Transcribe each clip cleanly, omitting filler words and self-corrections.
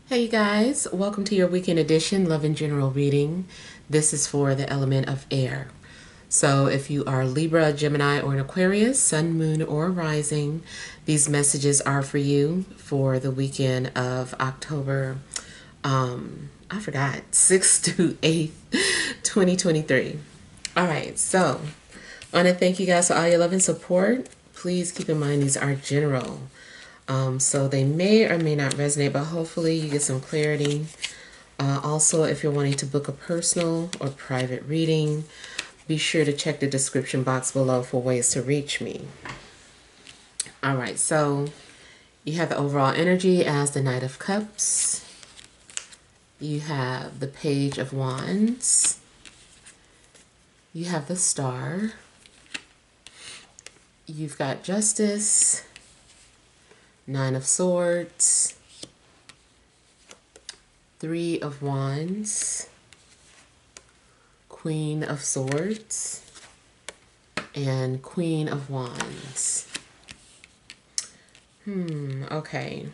Hey you guys, welcome to your weekend edition Love and General reading. This is for the element of air. So if you are Libra, Gemini, or an Aquarius, Sun, Moon, or Rising, these messages are for you for the weekend of October, 6th to 8th, 2023. All right, so I want to thank you guys for all your love and support. Please keep in mind these are general. So they may or may not resonate, but hopefully you get some clarity. Also, if you're wanting to book a personal or private reading, be sure to check the description box below for ways to reach me. All right, so you have the overall energy as the Knight of Cups. You have the Page of Wands. You have the Star. You've got Justice. Nine of Swords, Three of Wands, Queen of Swords, and Queen of Wands. Okay.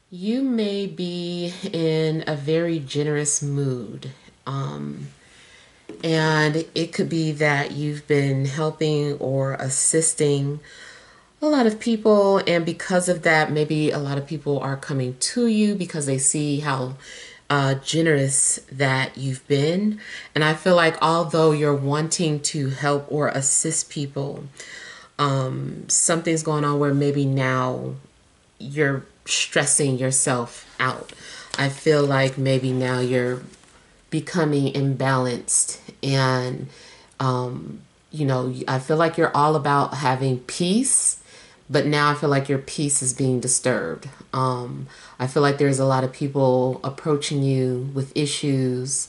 You may be in a very generous mood. And it could be that you've been helping or assisting a lot of people, and because of that, maybe a lot of people are coming to you because they see how generous that you've been. And I feel like although you're wanting to help or assist people, something's going on where maybe now you're stressing yourself out. I feel like maybe now you're becoming imbalanced, and I feel like you're all about having peace, but now I feel like your peace is being disturbed. I feel like there's a lot of people approaching you with issues,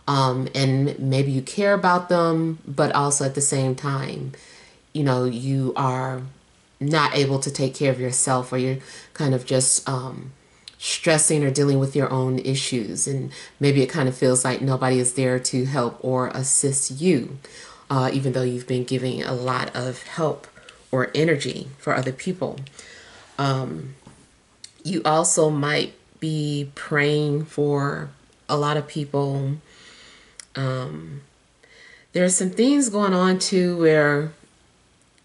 and maybe you care about them, but also at the same time, you are not able to take care of yourself, or you're kind of just stressing or dealing with your own issues, and maybe it kind of feels like nobody is there to help or assist you, even though you've been giving a lot of help or energy for other people. You also might be praying for a lot of people. There's some things going on too where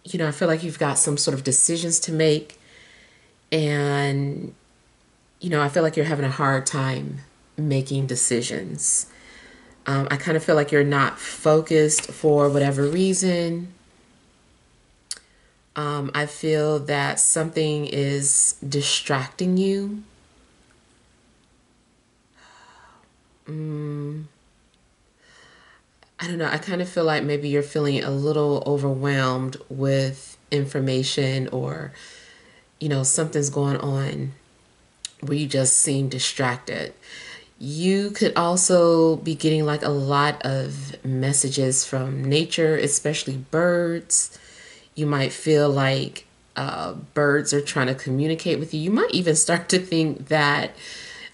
I feel like you've got some sort of decisions to make, and I feel like you're having a hard time making decisions. I kind of feel like you're not focused for whatever reason. I feel that something is distracting you. I don't know. I kind of feel like maybe you're feeling a little overwhelmed with information, or, something's going on where you just seem distracted. You could also be getting like a lot of messages from nature, especially birds. You might feel like birds are trying to communicate with you. You might even start to think that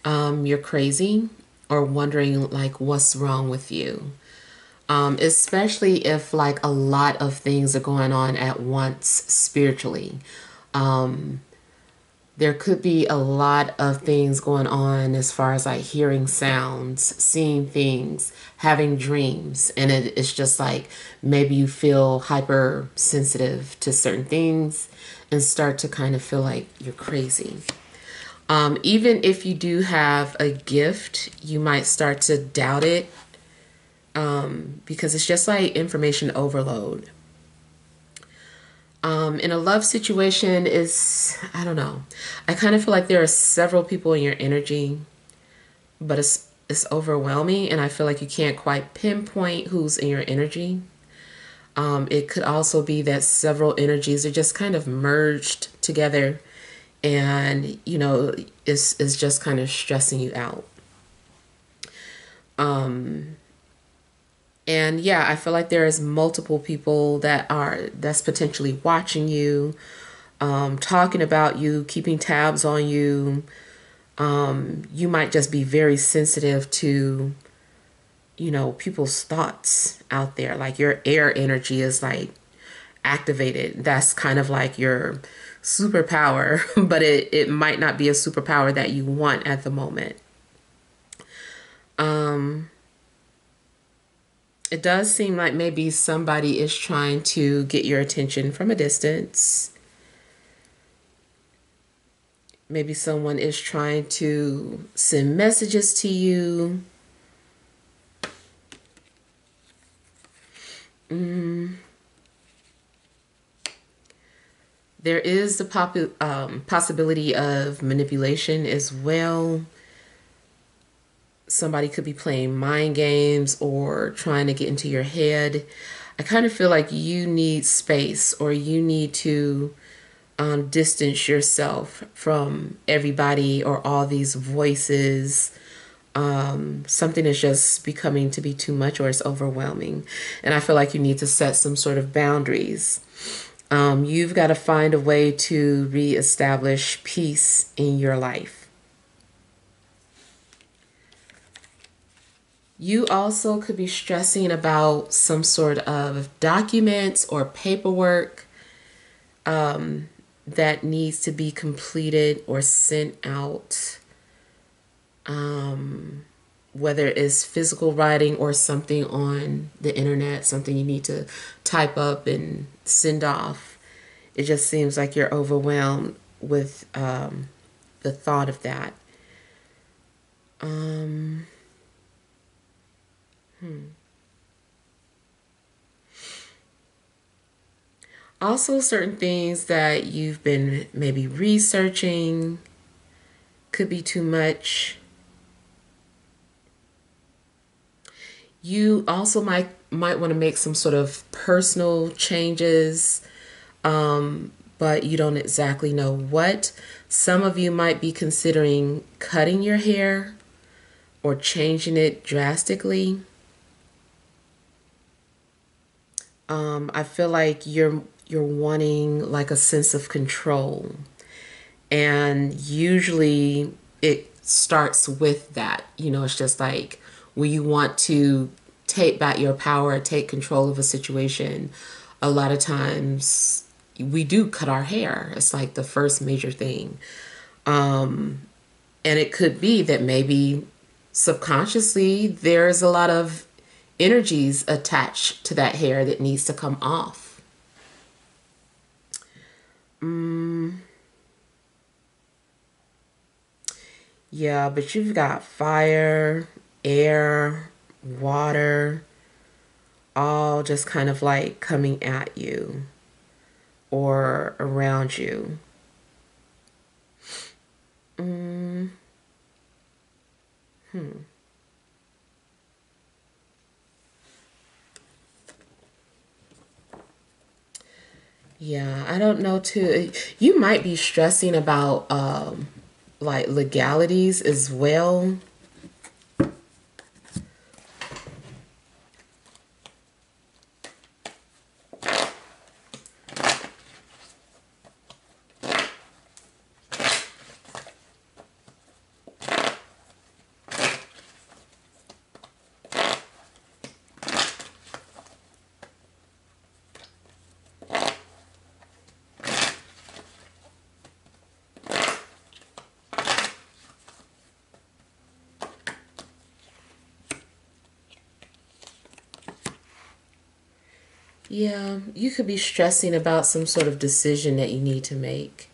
you're crazy, or wondering like what's wrong with you. Especially if like a lot of things are going on at once spiritually. There could be a lot of things going on as far as like hearing sounds, seeing things, having dreams. And it's just like maybe you feel hypersensitive to certain things and start to kind of feel like you're crazy. Even if you do have a gift, you might start to doubt it, because it's just like information overload. In a love situation I don't know. I kind of feel like there are several people in your energy, but it's overwhelming, and I feel like you can't quite pinpoint who's in your energy. It could also be that several energies are just kind of merged together, and it's just kind of stressing you out. And yeah, I feel like there is multiple people that's potentially watching you, talking about you, keeping tabs on you. You might just be very sensitive to, people's thoughts out there. Like your air energy is like activated. That's kind of like your superpower, but it might not be a superpower that you want at the moment. It does seem like maybe somebody is trying to get your attention from a distance. Maybe someone is trying to send messages to you. There is the possibility of manipulation as well. Somebody could be playing mind games or trying to get into your head. I kind of feel like you need space, or you need to distance yourself from everybody or all these voices. Something is just becoming to be too much, or it's overwhelming. And I feel like you need to set some sort of boundaries. You've got to find a way to reestablish peace in your life. You also could be stressing about some sort of documents or paperwork that needs to be completed or sent out. Whether it's physical writing or something on the internet, something you need to type up and send off. It just seems like you're overwhelmed with the thought of that. Also, certain things that you've been maybe researching could be too much. You also might want to make some sort of personal changes, but you don't exactly know what. Some of you might be considering cutting your hair or changing it drastically. I feel like you're wanting like a sense of control, and usually it starts with that. It's just like when you want to take back your power, take control of a situation. A lot of times we do cut our hair. It's like the first major thing. And it could be that maybe subconsciously there's a lot of energies attached to that hair that needs to come off. Yeah, but you've got fire, air, water, all just kind of like coming at you or around you. Yeah, I don't know too. You might be stressing about like legalities as well. Yeah, you could be stressing about some sort of decision that you need to make.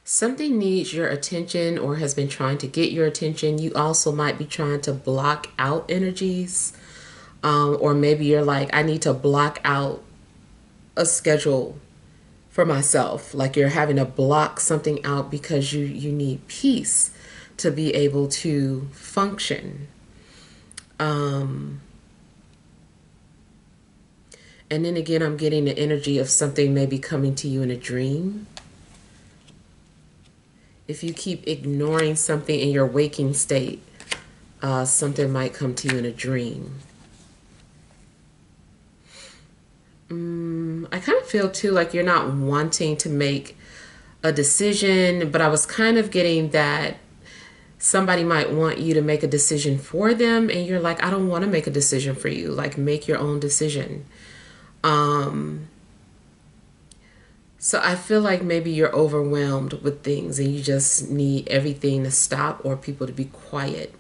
Something needs your attention or has been trying to get your attention. You also might be trying to block out energies. Or maybe you're like, I need to block out a schedule for myself. Like you're having to block something out because you need peace to be able to function. And then again, I'm getting the energy of something maybe coming to you in a dream. If you keep ignoring something in your waking state, something might come to you in a dream. I kind of feel too like you're not wanting to make a decision, but I was kind of getting that somebody might want you to make a decision for them, and you're like, I don't want to make a decision for you. Like, make your own decision. So I feel like maybe you're overwhelmed with things and you just need everything to stop or people to be quiet.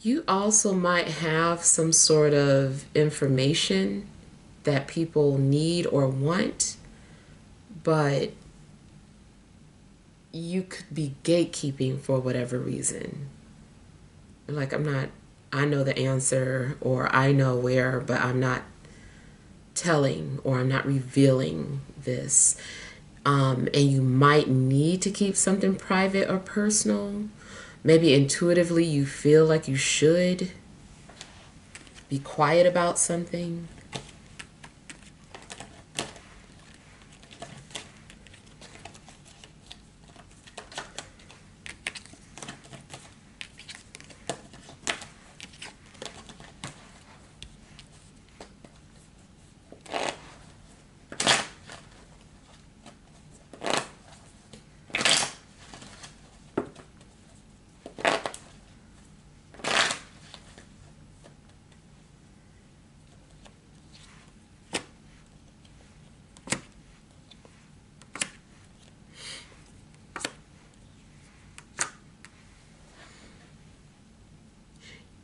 You also might have some sort of information that people need or want, but you could be gatekeeping for whatever reason. Like, I know the answer or I know where, but I'm not telling or I'm not revealing this. And you might need to keep something private or personal. Maybe intuitively you feel like you should be quiet about something.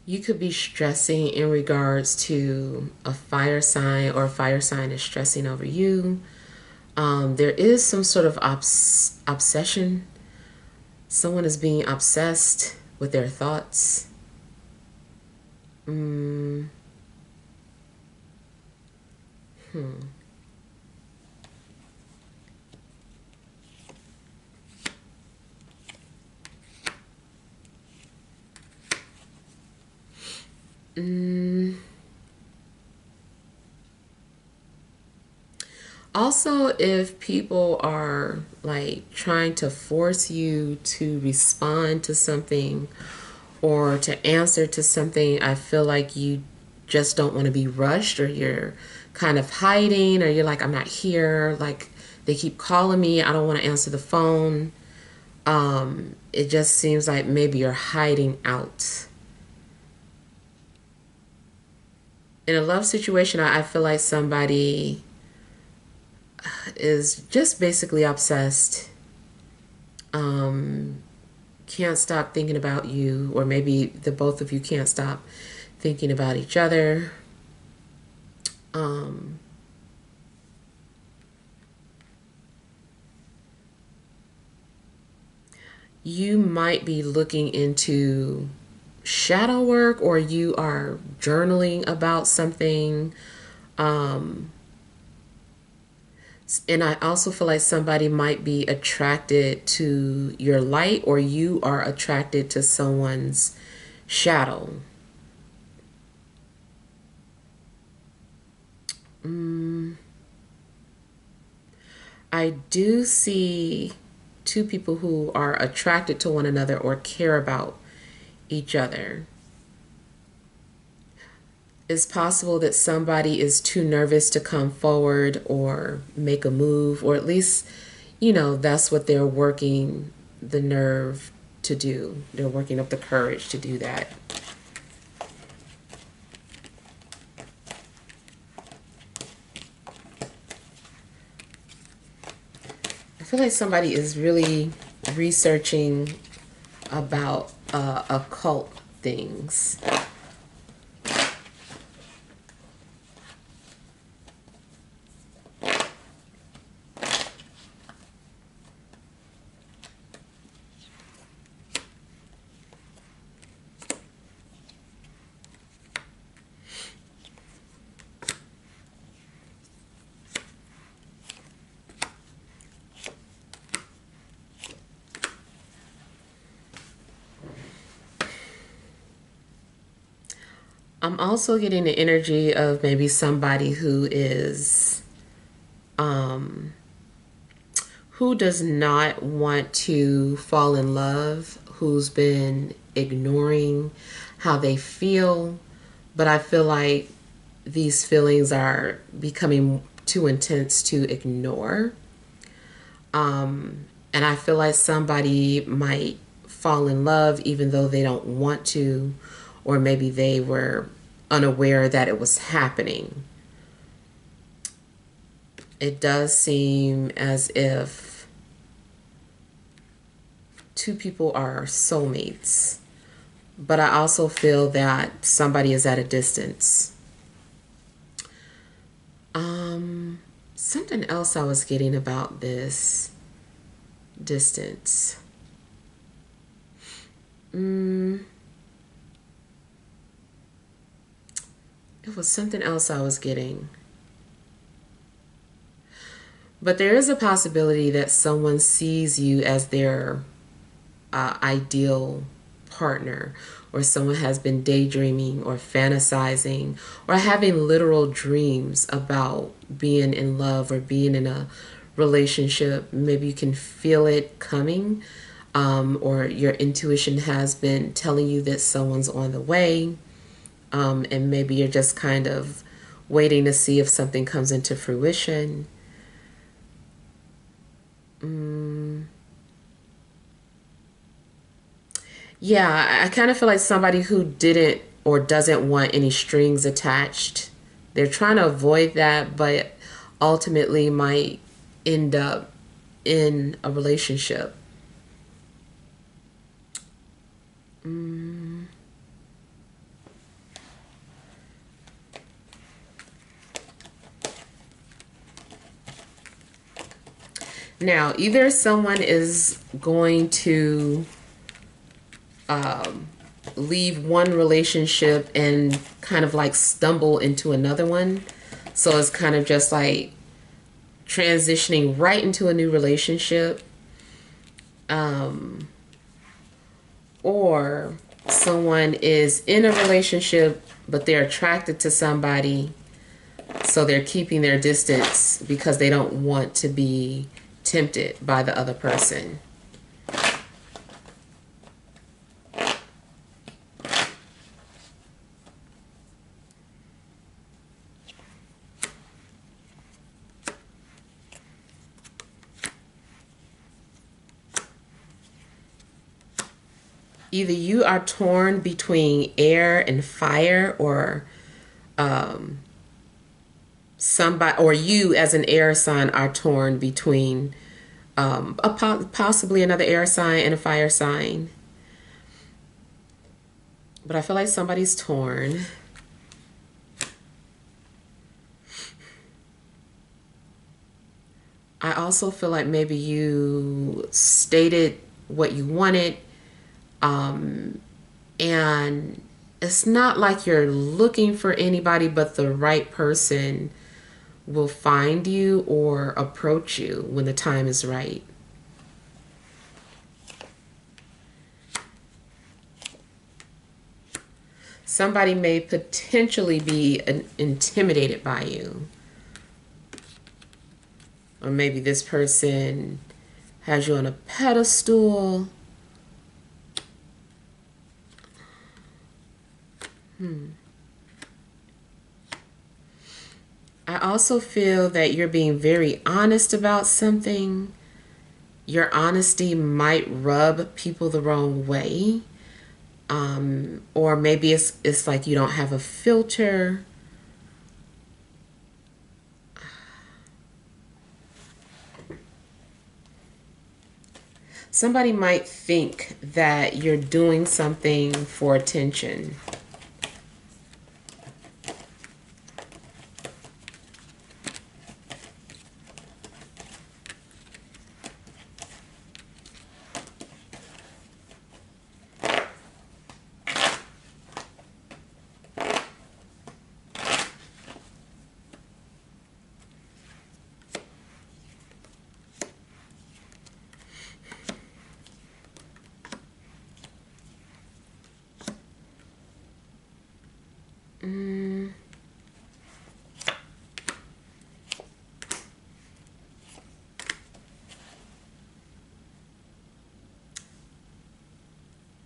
You could be stressing in regards to a fire sign, or a fire sign is stressing over you. There is some sort of obsession. Someone is being obsessed with their thoughts. Mm, hmm. Mm. Also, if people are like trying to force you to respond to something or to answer to something, I feel like you just don't want to be rushed, or you're kind of hiding, or you're like, I'm not here. Like, they keep calling me, I don't want to answer the phone. It just seems like maybe you're hiding out. In a love situation, I feel like somebody is just basically obsessed. Um, can't stop thinking about you, or maybe the both of you can't stop thinking about each other. Um, you might be looking into shadow work, or you are journaling about something. Um, and I also feel like somebody might be attracted to your light, or you are attracted to someone's shadow. Mm, I do see two people who are attracted to one another or care about each other. It's possible that somebody is too nervous to come forward or make a move, or at least, that's what they're working the nerve to do. They're working up the courage to do that. I feel like somebody is really researching about occult things. I'm also getting the energy of maybe somebody um, who does not want to fall in love, who's been ignoring how they feel. But I feel like these feelings are becoming too intense to ignore. And I feel like somebody might fall in love even though they don't want to, or maybe they were unaware that it was happening. It does seem as if two people are soulmates, but I also feel that somebody is at a distance. Something else I was getting about this distance. It was something else I was getting. But there is a possibility that someone sees you as their ideal partner, or someone has been daydreaming or fantasizing or having literal dreams about being in love or being in a relationship. Maybe you can feel it coming, or your intuition has been telling you that someone's on the way, and maybe you're just kind of waiting to see if something comes into fruition. Yeah, I kind of feel like somebody who didn't or doesn't want any strings attached. They're trying to avoid that, but ultimately might end up in a relationship. Now, either someone is going to leave one relationship and kind of like stumble into another one. So it's kind of just like transitioning right into a new relationship. Or someone is in a relationship, but they're attracted to somebody, so they're keeping their distance because they don't want to be tempted by the other person. Either you are torn between air and fire, or somebody, or you as an air sign are torn between possibly another air sign and a fire sign. But I feel like somebody's torn. I also feel like maybe you stated what you wanted, and it's not like you're looking for anybody, but the right person will find you or approach you when the time is right. Somebody may potentially be intimidated by you. Or maybe this person has you on a pedestal. I also feel that you're being very honest about something. Your honesty might rub people the wrong way. Or maybe it's like you don't have a filter. Somebody might think that you're doing something for attention.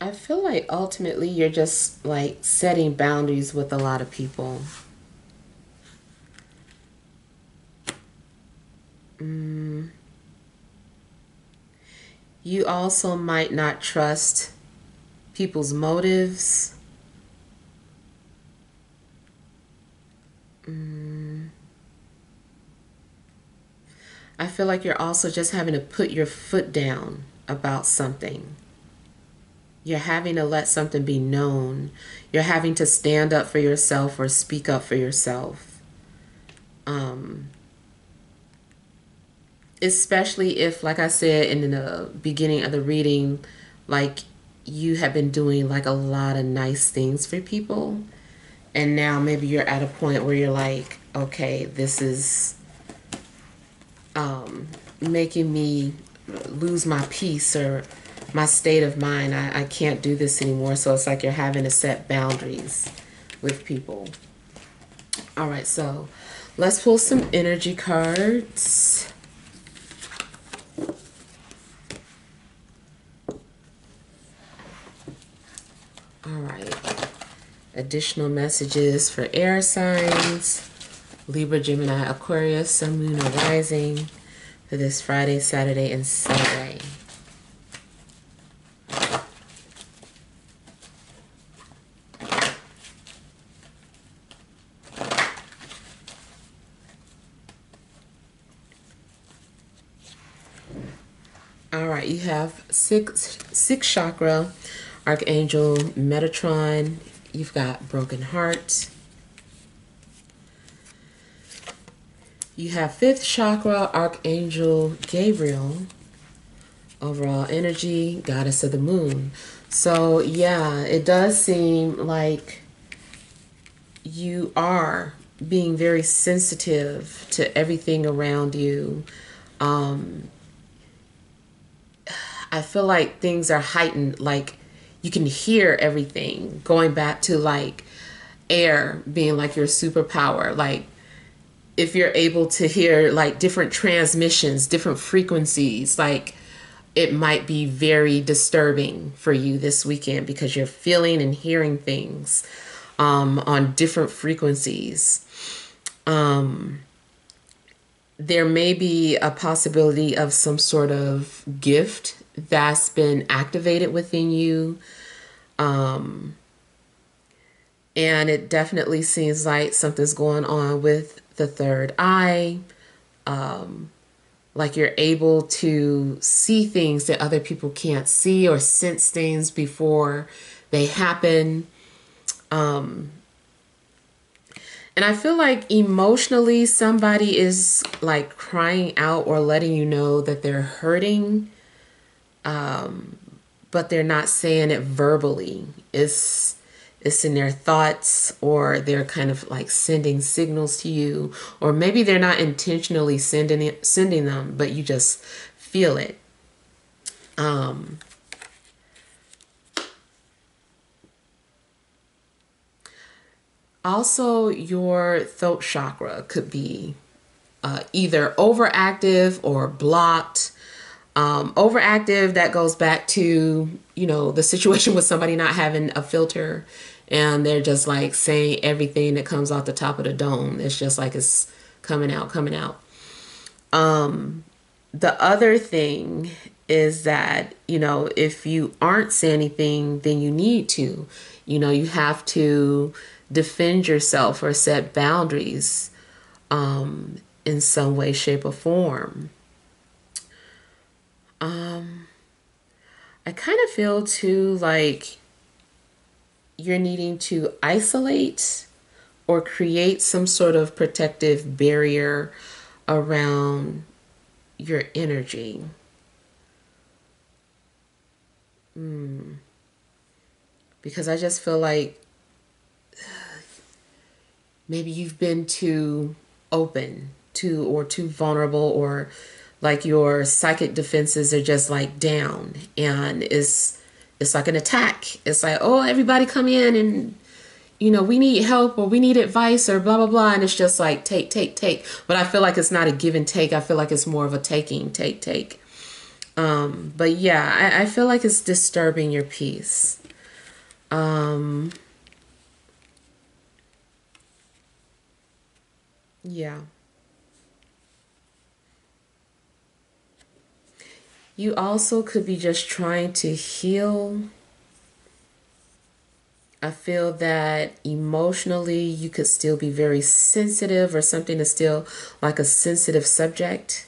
I feel like ultimately you're just like setting boundaries with a lot of people. You also might not trust people's motives. I feel like you're also just having to put your foot down about something. You're having to let something be known. You're having to stand up for yourself or speak up for yourself. Um, Especially if, like I said in the beginning of the reading, like you have been doing like a lot of nice things for people. And now maybe you're at a point where you're like, okay, this is making me lose my peace or my state of mind. I can't do this anymore. So it's like you're having to set boundaries with people. All right, so let's pull some energy cards. All right. Additional messages for air signs, Libra, Gemini, Aquarius, Sun, Moon, or Rising for this Friday, Saturday, and Sunday. All right, you have six chakra, Archangel Metatron. You've got broken heart. You have fifth chakra, Archangel Gabriel. Overall energy, Goddess of the Moon. So yeah, it does seem like you are being very sensitive to everything around you. I feel like things are heightened, like you can hear everything, going back to like air being like your superpower. Like if you're able to hear like different transmissions, different frequencies, like it might be very disturbing for you this weekend because you're feeling and hearing things on different frequencies. There may be a possibility of some sort of gift that's been activated within you. And it definitely seems like something's going on with the third eye. Like you're able to see things that other people can't see or sense things before they happen. And I feel like emotionally somebody is like crying out or letting you know that they're hurting, but they're not saying it verbally. It's in their thoughts, or they're kind of like sending signals to you, or maybe they're not intentionally sending them, but you just feel it. Also, your throat chakra could be either overactive or blocked. Overactive, that goes back to, you know, the situation with somebody not having a filter and they're just like saying everything that comes off the top of the dome. It's just like it's coming out, coming out. The other thing is that, you know, if you aren't saying anything, then you need to. You know, you have to defend yourself or set boundaries in some way, shape, or form. I kind of feel too like you're needing to isolate or create some sort of protective barrier around your energy. Because I just feel like maybe you've been too open or too vulnerable, or like your psychic defenses are just like down, and it's like an attack. It's like, oh, everybody come in and, you know, we need help or we need advice or blah blah blah, and it's just like take. But I feel like it's not a give and take. I feel like it's more of a taking, take. But yeah, I feel like it's disturbing your peace. Yeah. You also could be just trying to heal. I feel that emotionally you could still be very sensitive, or something is still like a sensitive subject.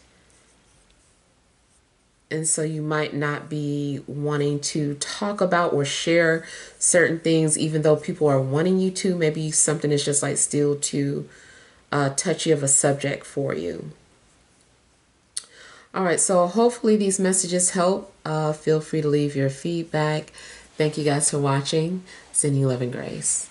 And so you might not be wanting to talk about or share certain things, even though people are wanting you to. Maybe something is just like still too touchy of a subject for you. All right, so hopefully these messages help. Feel free to leave your feedback. Thank you guys for watching. Sending you love and grace.